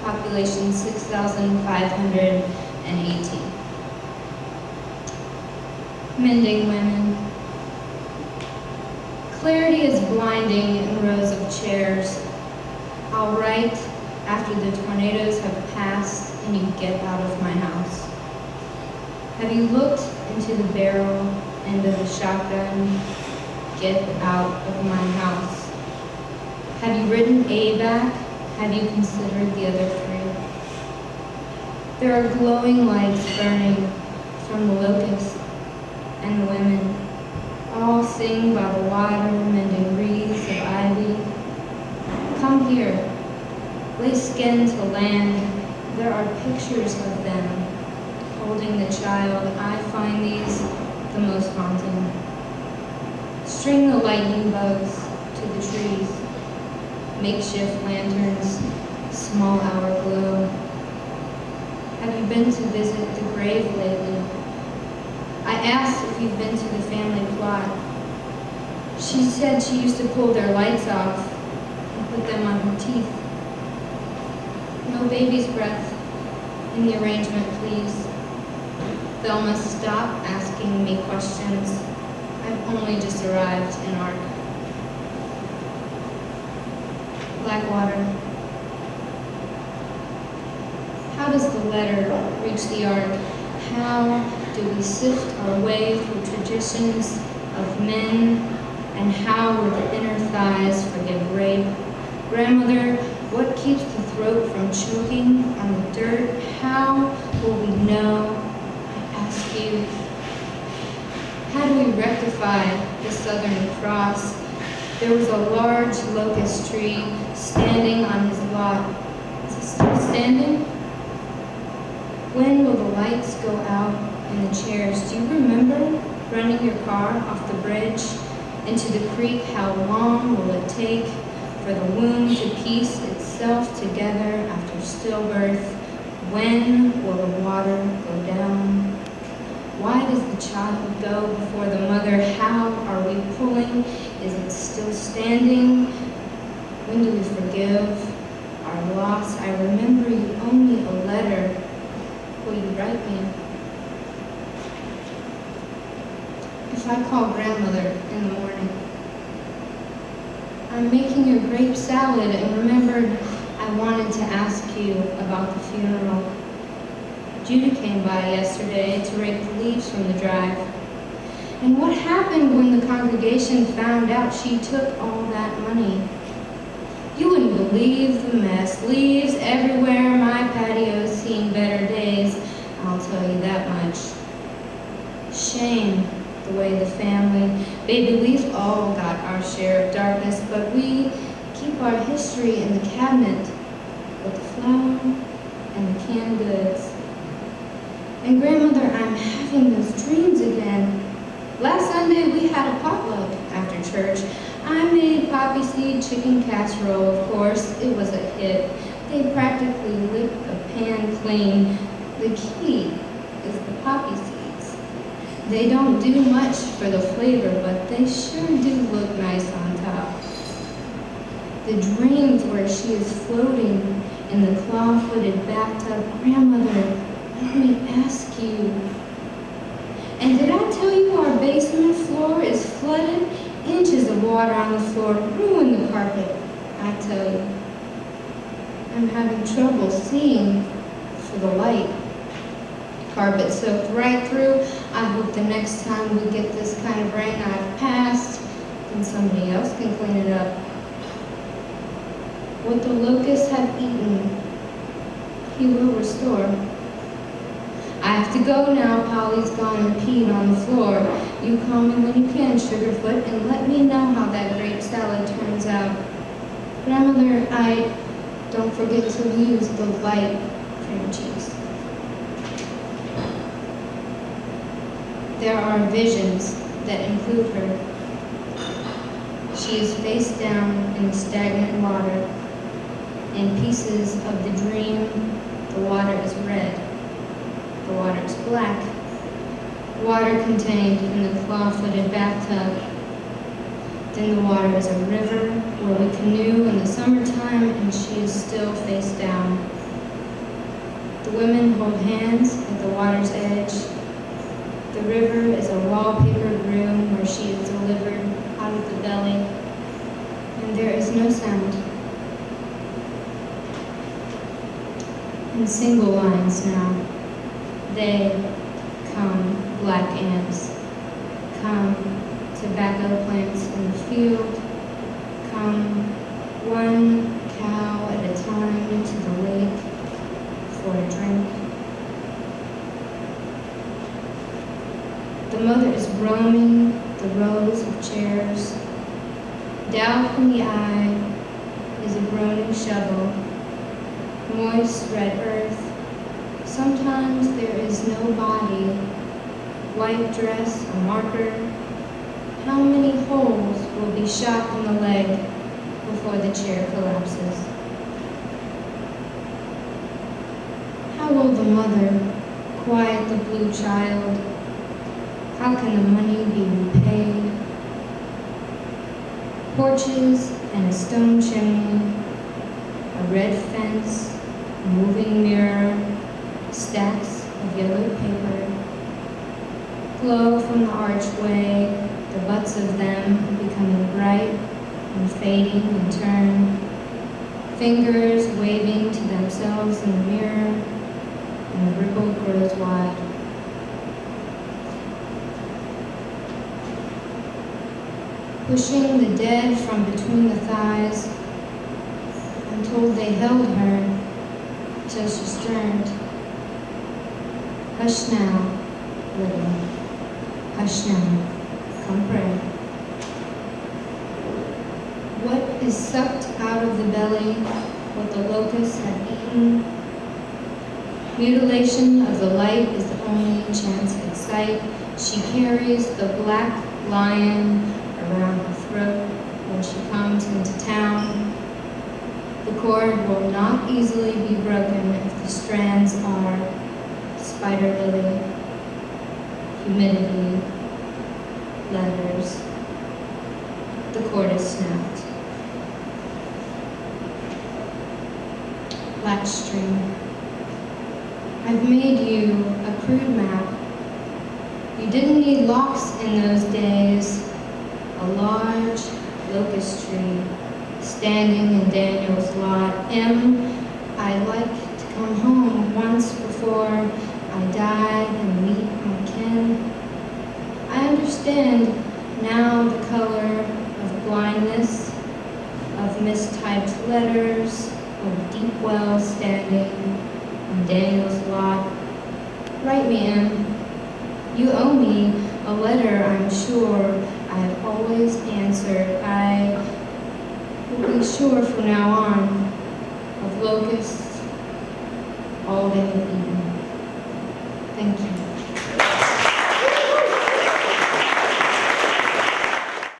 population 6,518. Mending women. Clarity is blinding in rows of chairs. I'll write after the tornadoes have passed and you get out of my house. Have you looked into the barrel end of the shotgun? Get out of my house. Have you written A back? Have you considered the other three? There are glowing lights burning from the locusts and the women, all sing by the water, mending wreaths of ivy. Come here, lay skin to land. There are pictures of them holding the child. I find these the most haunting. String the lightning bugs to the trees. Makeshift lanterns, small hour glow. Have you been to visit the grave lately? I asked if you've been to the family plot. She said she used to pull their lights off and put them on her teeth. No baby's breath in the arrangement, please. Thelma, stop asking me questions. I've only just arrived in Ark. Blackwater. How does the letter reach the Ark? How do we sift our way through traditions of men? And how will the inner thighs forgive rape? Grandmother, what keeps the throat from choking on the dirt? How will we know? I ask you. How do we rectify the Southern Cross? There was a large locust tree standing on his lot. Is it still standing? When will the lights go out in the chairs? Do you remember running your car off the bridge into the creek? How long will it take for the womb to piece itself together after stillbirth? When will the water go down? Why does the child go before the mother? How are we pulling? Is it still standing? When do we forgive our loss? I remember you owe me a letter. Will you write me? If I call grandmother in the morning, I'm making your grape salad and remembered I wanted to ask you about the funeral. Judy came by yesterday to rake the leaves from the drive. And what happened when the congregation found out she took all that money? You wouldn't believe the mess. Leaves everywhere. My patio's seen better days, I'll tell you that much. Shame the way the family, baby, we've all got our share of darkness, but we keep our history in the cabinet with the flour and the canned goods. And grandmother, I'm having those dreams again. Last Sunday we had a potluck after church. I made poppy seed chicken casserole, of course. It was a hit. They practically licked the pan clean. The key is the poppy seeds. They don't do much for the flavor, but they sure do look nice on top. The dreams where she is floating in the claw-footed bathtub. Grandmother, let me ask you. And did I tell you our basement floor is flooded? Inches of water on the floor, ruin the carpet, I tell you. I'm having trouble seeing for the light. Carpet soaked right through. I hope the next time we get this kind of rain I've passed, then somebody else can clean it up. What the locusts have eaten, he will restore. I have to go now. Polly's gone and peed on the floor. You call me when you can, Sugarfoot, and let me know how that grape salad turns out. Grandmother, don't forget to use the light cream cheese. There are visions that include her. She is face down in the stagnant water. In pieces of the dream, the water is red. The water is black. Water contained in the claw-footed bathtub. Then the water is a river where we canoe in the summertime, and she is still face down. women hold hands at the water's edge. The river is a wallpapered room where she is delivered out of the belly, and there is no sound. In single lines now, they come, black ants, come, tobacco plants in the field, come, one cow at a time to the lake for a drink. The mother is roaming the rows of chairs. Down from the eye is a groaning shovel, moist red earth. Sometimes there is no body, white dress, a marker. How many holes will be shot in the leg before the chair collapses? How will the mother quiet the blue child? How can the money be repaid? Porches and a stone chimney, a red fence, a moving mirror, stacks of yellow paper, glow from the archway, the butts of them becoming bright and fading in turn, fingers waving to themselves in the mirror, and the ripple grows wide. Pushing the dead from between the thighs, I'm told they held her till she stirred. Hush now, little. Hush now. Come pray. What is sucked out of the belly, what the locusts have eaten? Mutilation of the light is the only chance at sight. She carries the black lion around her throat when she comes into town. The cord will not easily be broken if the strands are spider lily, humidity, letters. The cord is snapped. Black string. I've made you a crude map. You didn't need locks in those days. A large locust tree standing in Daniel's lot. I'd like to come home once before I die and meet my kin. I understand now the color of blindness, of mistyped letters, of deep wells standing in Daniel's lot. Write me, Em. You owe me a letter, I'm sure. I have always answered. I will be sure from now on of locusts all they have eaten.